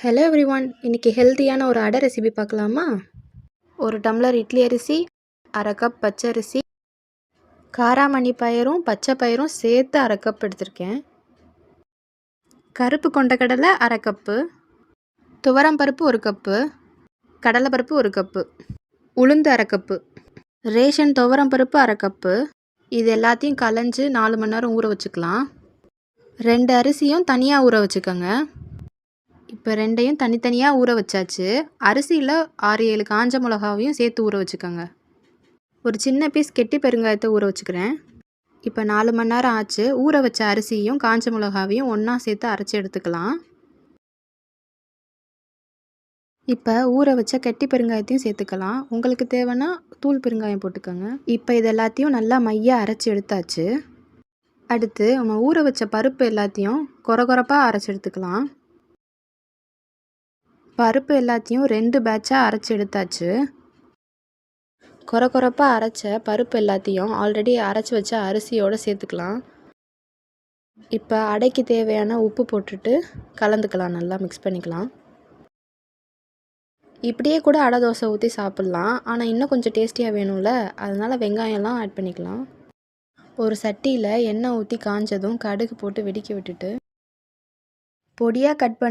Hello everyone, இன்னைக்கு ஹெல்த்தியான ஒரு அடை ரெசிபி பார்க்கலாமா? ஒரு டம்ளர் இட்லி அரிசி, அரை கப் பச்சரிசி, காராமணி பயிரும் பச்சை பயிரும் சேர்த்து அரை கப் எடுத்திருக்கேன். கருப்பு கொண்டக்கடலை அரை கப்பு, துவரம் பருப்பு ஒரு கப்பு, கடலைப்பருப்பு ஒரு கப்பு, உளுந்து அரை கப்பு, ரேஷன் துவரம் பருப்பு அரை கப்பு. இது எல்லாத்தையும் களைஞ்சு 4 மணி நேரம் ஊற வச்சுக்கலாம். 2 அரிசியும் தனியாக ஊற வச்சுக்கோங்க. இப்போ ரெண்டையும் தனித்தனியாக ஊற வச்சாச்சு. அரிசியில் 6-7 காஞ்ச மிளகாவையும் சேர்த்து ஊற வச்சுக்கோங்க. ஒரு சின்ன பீஸ் கெட்டி பெருங்காயத்தை ஊற வச்சுக்கிறேன். இப்போ 4 மணி நேரம் ஆச்சு. ஊற வச்ச அரிசியும் காஞ்ச மிளகாவையும் ஒன்றா சேர்த்து அரைச்சி எடுத்துக்கலாம். இப்போ ஊற வச்ச கெட்டி பெருங்காயத்தையும் சேர்த்துக்கலாம். உங்களுக்கு தேவைன்னா தூள் பெருங்காயம் போட்டுக்கோங்க. இப்போ இது எல்லாத்தையும் நல்லா மையாக அரைச்சி எடுத்தாச்சு. அடுத்து நம்ம ஊற வச்ச பருப்பு எல்லாத்தையும் கொரகொரப்பாக அரைச்சி எடுத்துக்கலாம். பருப்பு எல்லாத்தையும் 2 பேட்சாக அரைச்சி எடுத்தாச்சு. கொரகொரப்பாக அரைச்ச பருப்பு எல்லாத்தையும் ஆல்ரெடி அரைச்சி வச்ச அரிசியோடு சேர்த்துக்கலாம். இப்போ அடைக்கு தேவையான உப்பு போட்டுட்டு கலந்துக்கலாம், நல்லா மிக்ஸ் பண்ணிக்கலாம். இப்படியே கூட அடை தோசை ஊற்றி சாப்பிட்லாம். ஆனால் இன்னும் கொஞ்சம் டேஸ்டியாக வேணும்ல, அதனால் வெங்காயம்லாம் ஆட் பண்ணிக்கலாம். ஒரு சட்டியில் எண்ணெய் ஊற்றி காஞ்சதும் கடுகு போட்டு வெடிக்க விட்டுட்டு பொடியாக கட் பண்ண